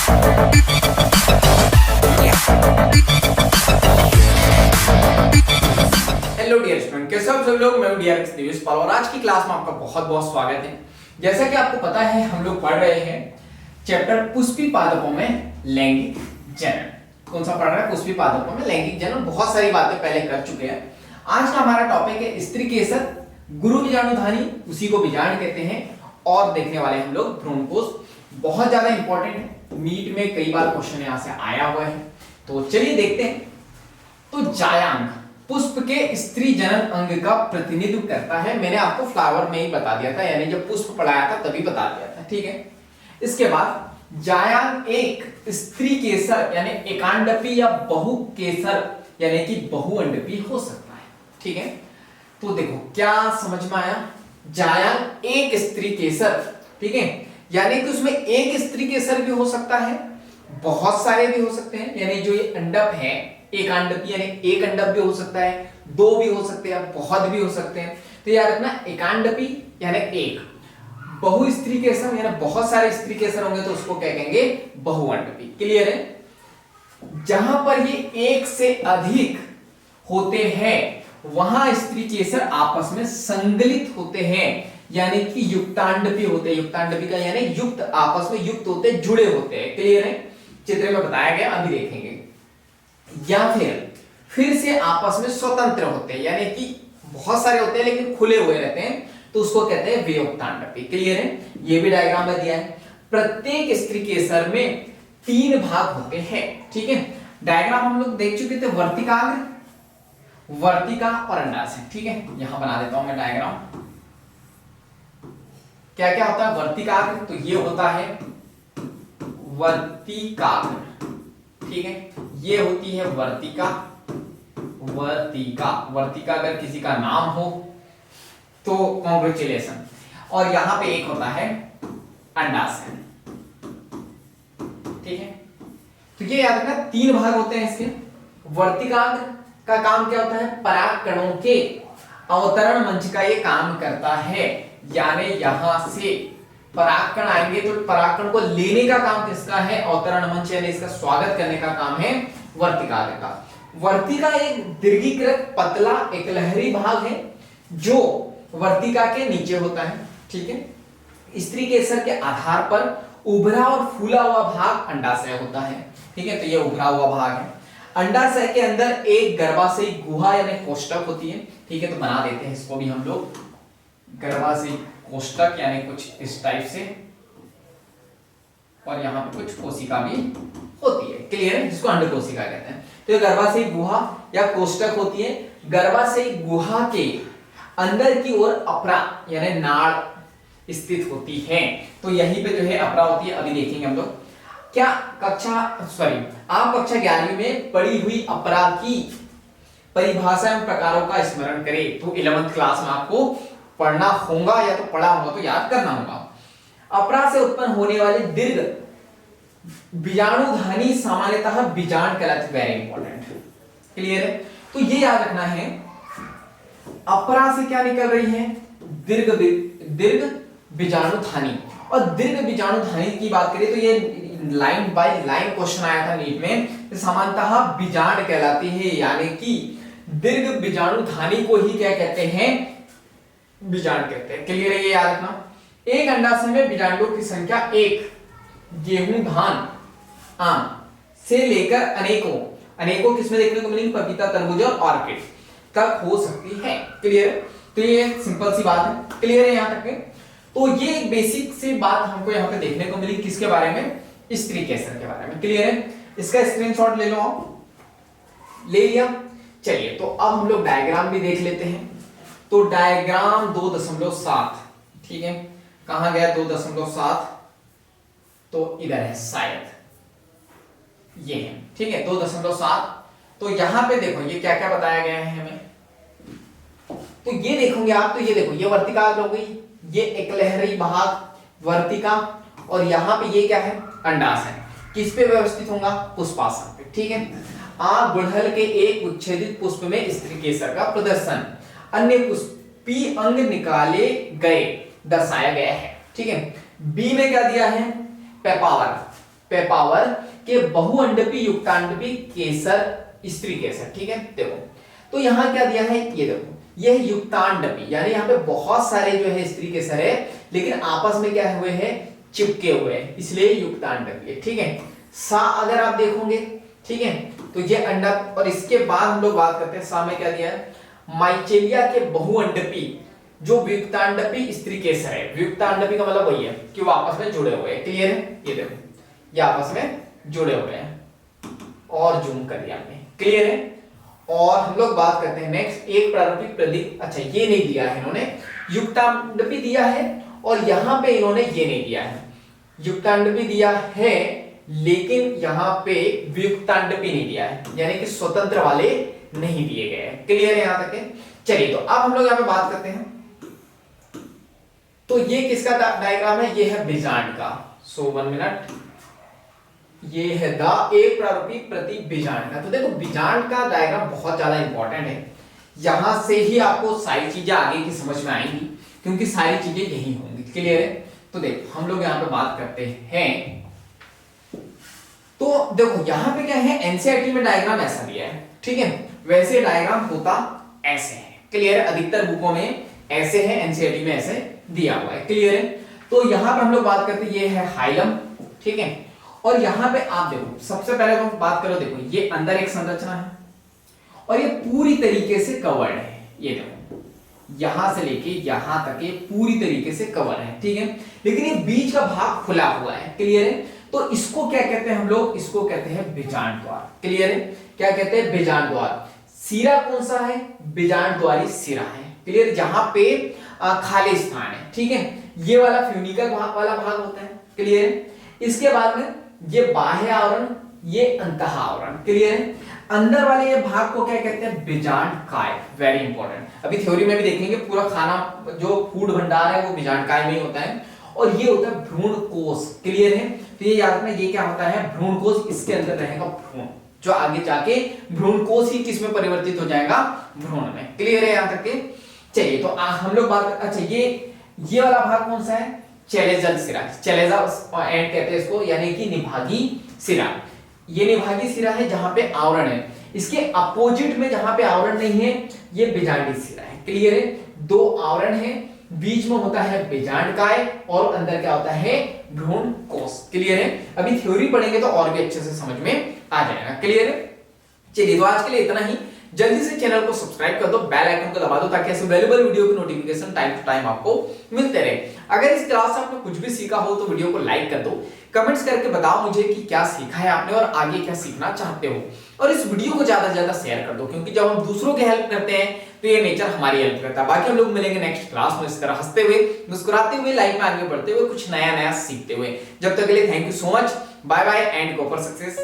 Hello dear student, कैसे हो सब लोग। मैं डीआरएक्स दिवेश पाल और आज की क्लास में आपका बहुत बहुत स्वागत है। जैसा कि आपको पता है, हम लोग पढ़ रहे हैं चैप्टर पुष्पी पादपों में लैंगिक जनन। कौन सा पढ़ रहा है? पुष्पी पादपों में लैंगिक जनन। बहुत सारी बातें पहले कर चुके हैं। आज का हमारा टॉपिक है स्त्री केसर, गुरु बीजाणुधानी, उसी को बीजांड कहते हैं, और देखने वाले हम लोग भ्रूणकोश। बहुत ज्यादा इंपॉर्टेंट है, नीट में कई बार क्वेश्चन यहां से आया हुआ है। तो चलिए देखते हैं। तो जायांग पुष्प के स्त्री जनन अंग का प्रतिनिधित्व करता है। मैंने आपको फ्लावर में ही बता दिया था, यानी जब पुष्प पढ़ाया था तभी बता दिया था, ठीक है। इसके बाद जायांग एक स्त्री केसर यानी एकांडपी या बहु केसर यानी कि बहुअंडपी हो सकता है, ठीक है। तो देखो क्या समझ में आया, जायांग एक स्त्री केसर, ठीक है, यानी कि उसमें एक स्त्री केसर भी हो सकता है, बहुत सारे भी हो सकते हैं, यानी जो ये अंडप है एकांडपी यानी एक अंडप भी हो सकता है, दो भी हो सकते हैं, बहुत भी हो सकते हैं। तो याद रखना एकांडपी यानी एक, बहु स्त्री केसर यानी बहुत सारे स्त्री केसर होंगे तो उसको क्या कहेंगे? बहुअंडपी। क्लियर है? जहां पर ये एक से अधिक होते हैं वहां स्त्री केसर आपस में संगलित होते हैं, यानी कि युक्तांडपी होते हैं। युक्तांडपी का यानी युक्त, आपस में युक्त होते हैं, जुड़े होते हैं। क्लियर है? चित्र में बताया गया, अभी देखेंगे। या फिर से आपस में स्वतंत्र होते हैं, यानी कि बहुत सारे होते हैं लेकिन खुले हुए रहते हैं, तो उसको कहते हैं वियुक्तांडपी। क्लियर है? ये भी डायग्राम में दिया है। प्रत्येक स्त्री केसर में 3 भाग होते हैं, ठीक है। डायग्राम हम लोग देख चुके थे, वर्तिकाग्र, वर्तिका और अंडाशय, ठीक है। यहां बना देता हूं मैं डायग्राम। क्या क्या होता है? वर्तिकाग्र, तो ये होता है वर्तिकाग्र, ठीक है। ये होती है वर्तिका। वर्तिका अगर किसी का नाम हो तो कॉन्ग्रेचुलेशन। और यहां पे एक होता है अंडाशय, ठीक है। तो ये याद रखना 3 भाग होते हैं इसके। वर्तिकाग्र का काम क्या होता है? परागकणों के अवतरण मंच का ये काम करता है, यानी यहां से परागकण आएंगे तो परागकण को लेने का काम किसका है? अवतरण मंच, यानी इसका स्वागत करने का काम है वर्तिकाग्र का। वर्तिका एक दीर्घीकृत पतला एक लहरी भाग है जो वर्तिका के नीचे होता है, ठीक है। स्त्री केसर के आधार पर उभरा और फूला हुआ भाग अंडाशय होता है, ठीक है। तो ये उभरा हुआ भाग है। अंडाशय के अंदर एक गर्भाशयी गुहा यानी कोष्ठक होती है, ठीक है। तो बना देते हैं इसको भी हम लोग, गर्भाशयी कोष्ठक यानी कुछ इस टाइप से, और यहां पे कुछ कोशिका भी होती है। क्लियर है? जिसको अंड कोशिका कहते हैं। तो ये गर्भाशयी गुहा या कोष्ठक होती है। गर्भाशयी गुहा के अंदर की ओर अपरा यानी नाड़ स्थित होती है। तो यहीं पे जो है अपरा होती है। अभी देखेंगे हम लोग। क्या आप कक्षा 11वीं में पढ़ी हुई अपरा की परिभाषा एवं प्रकारों का स्मरण करें। तो 11th क्लास में आपको पढ़ना होगा, या तो पढ़ा होगा तो याद करना होगा। अपरा से उत्पन्न होने वाले दीर्घ बीजाणुधानी सामान्यतः बीजांड कहलाते। Very important. क्लियर है? तो ये याद रखना है, अपरा से क्या निकल रही है? दीर्घ बीजाणुधानी। और दीर्घ बीजाणुधानी की बात करें तो ये लाइन बाय लाइन क्वेश्चन आया था नीट में। सामान्यतः बीजांड कहलाती है, यानी कि दीर्घ बीजाणुधानी को ही क्या कहते हैं? बीजांड कहते हैं। क्लियर है? ये याद रखना। एक अंडाशय में बीजांडों की संख्या 1 गेहूं, धान, आम से लेकर अनेकों किस्में देखने को मिलेंगी, पपीता, तरबूज और ऑर्किड तक हो सकती है। क्लियर है? तो ये सिंपल सी बात है। क्लियर है यहां तक? तो ये एक बेसिक सी बात हमको यहां पे देखने को मिली, किसके बारे में? स्त्री केसर के बारे में। क्लियर है? इसका स्क्रीनशॉट ले लो आप। ले लिया? चलिए, तो अब हम लोग डायग्राम भी देख लेते हैं। तो डायग्राम 2.7, ठीक है। कहां गया 2.7? तो इधर है शायद, ये है, ठीक है। 2.7। तो यहां पे देखो ये क्या क्या बताया गया है हमें। तो ये देखोगे आप, तो ये देखो ये वर्तिका हो गई, ये एक लहरी भाग वर्तिका, और यहां पे ये क्या है? अंडाशय। किस पे व्यवस्थित होगा? पुष्पासन पे, ठीक है। आंख गुड़हल के एक उच्छेदित पुष्प में स्त्री केसर का प्रदर्शन, अन्य पुष्पी अंग निकाले गए दर्शाया गया है, ठीक है। बी में क्या दिया है? पेपावर, पेपावर के बहुअंडपी युक्तांडपी केसर स्त्री केसर। ठीक है, देखो तो यहां क्या दिया है, ये देखो यह युक्तांडपी यानी यहाँ पे बहुत सारे जो है स्त्री केसर है लेकिन आपस में क्या हुए हैं, चिपके हुए हैं, इसलिए युक्तांडपी है। ठीक है, सा अगर आप देखोगे, ठीक है, तो ये अंडा, और इसके बाद हम लोग बात करते हैं सा में क्या दिया है, माइचेलिया के बहुअंडपी जो वियुक्तांडपी स्त्री केसर है। वियुक्तांडपी का मतलब वही है कि वो आपस में जुड़े हुए हैं। क्लियर है, ये देखो ये आपस में जुड़े हुए हैं और जूम कर दिया हमने। क्लियर है, और हम लोग बात करते हैं नेक्स्ट, एक प्रारूपिक प्रतीक। अच्छा ये नहीं दिया है इन्होंने, युक्तांडपी दिया है और यहां पे इन्होंने ये नहीं दिया है, युक्तांडपी दिया है लेकिन यहां पे वियुक्तांडपी नहीं दिया है, यानी कि स्वतंत्र वाले नहीं दिए गए हैं। क्लियर है यहां तक है। चलिए तो अब हम लोग यहां पे बात करते हैं, तो ये किसका डायग्राम है, ये है बीजांड का। सो 1 मिनट, ये है द एक प्रारूपिक प्रतीक बीजांड का। तो देखो बीजांड का डायग्राम बहुत ज्यादा इंपॉर्टेंट है, यहां से ही आपको सारी चीजें आगे की समझ में आएंगी क्योंकि सारी चीजें यही होंगी। क्लियर है, तो देखो हम लोग यहां पे बात करते हैं, तो देखो यहां पे क्या है, एनसीईआरटी में डायग्राम ऐसा दिया है, ठीक है, वैसे डायग्राम होता ऐसे है। क्लियर है, अधिकतर बुकों में ऐसे है, एनसीईआरटी में ऐसे दिया हुआ है। क्लियर है, तो यहां पर हम लोग बात करते हैं, ये है हाइलम, ठीक है, और यहां पे आप देखो सबसे पहले तो बात करो, देखो ये अंदर एक संरचना है और ये पूरी तरीके से कवर्ड है। ये देखो यहां से लेके यहां तक ये पूरी तरीके से कवर है, ठीक है, लेकिन ये बीच का भाग खुला हुआ है। क्लियर है, तो इसको क्या कहते हैं हम लोग, इसको कहते हैं बीजांड द्वार। क्लियर है, क्या कहते हैं, बीजांड द्वार। सिरा कौन सा है, बीजांड द्वारी सिरा है। क्लियर, जहां पे खाली स्थान है, ठीक है, ये वाला फ्यूनिकल भाग वाला भाग होता है। क्लियर है, इसके बाद में ये बाह्य आवरण, ये अंतः आवरण। क्लियर है, अंदर वाले ये भाग को क्या कहते हैं, बीजांड काय। वेरी इंपॉर्टेंट, अभी थ्योरी में भी देखेंगे, पूरा खाना जो फूड भंडार है वो बीजांड काय में ही होता है, और ये होता है भ्रूण कोश। क्लियर है, तो ये याद रखना, ये क्या होता है, भ्रूण कोश, इसके अंदर रहेगा भ्रूण, जो आगे जाके भ्रूण कोश ही किसमें परिवर्तित हो जाएगा, भ्रूण में। क्लियर है यहां तक के। चलिए तो हम लोग बात, अच्छा ये वाला भाग कौन सा है, चैलेजल सिरा, चैलेजा एंड कहते हैं इसको, यानी कि निभागी सिरा। ये निभागी सिरा है जहां पे आवरण है, इसके अपोजिट में जहां पे आवरण नहीं है ये बीजांडी सिरा है। क्लियर है, दो आवरण है, बीच में होता है बीजांड काय और अंदर क्या होता है, भ्रूण कोश। क्लियर है, अभी थ्योरी पढ़ेंगे तो और भी अच्छे से समझ में आ जाएगा। क्लियर है, चलिए तो आज के लिए इतना ही। जल्दी से चैनल को सब्सक्राइब कर दो, बेल आइकन को दबा दो ताकि ऐसे वैल्यूएबल वीडियो की नोटिफिकेशन टाइम टू टाइम आपको मिलते रहे। अगर इस क्लास से आपने कुछ भी सीखा हो तो वीडियो को लाइक कर दो, कमेंट्स करके बताओ मुझे कि क्या सीखा है आपने और आगे क्या सीखना चाहते हो, और इस वीडियो को ज्यादा से ज्यादा शेयर कर दो क्योंकि जब हम दूसरों की हेल्प करते हैं तो ये नेचर हमारी हेल्प करता है। बाकी हम लोग मिलेंगे नेक्स्ट क्लास में इस तरह हंसते हुए, मुस्कुराते हुए, लाइफ में आगे बढ़ते हुए, कुछ नया नया सीखते हुए। जब तक के लिए thank you so much, bye bye and go for success.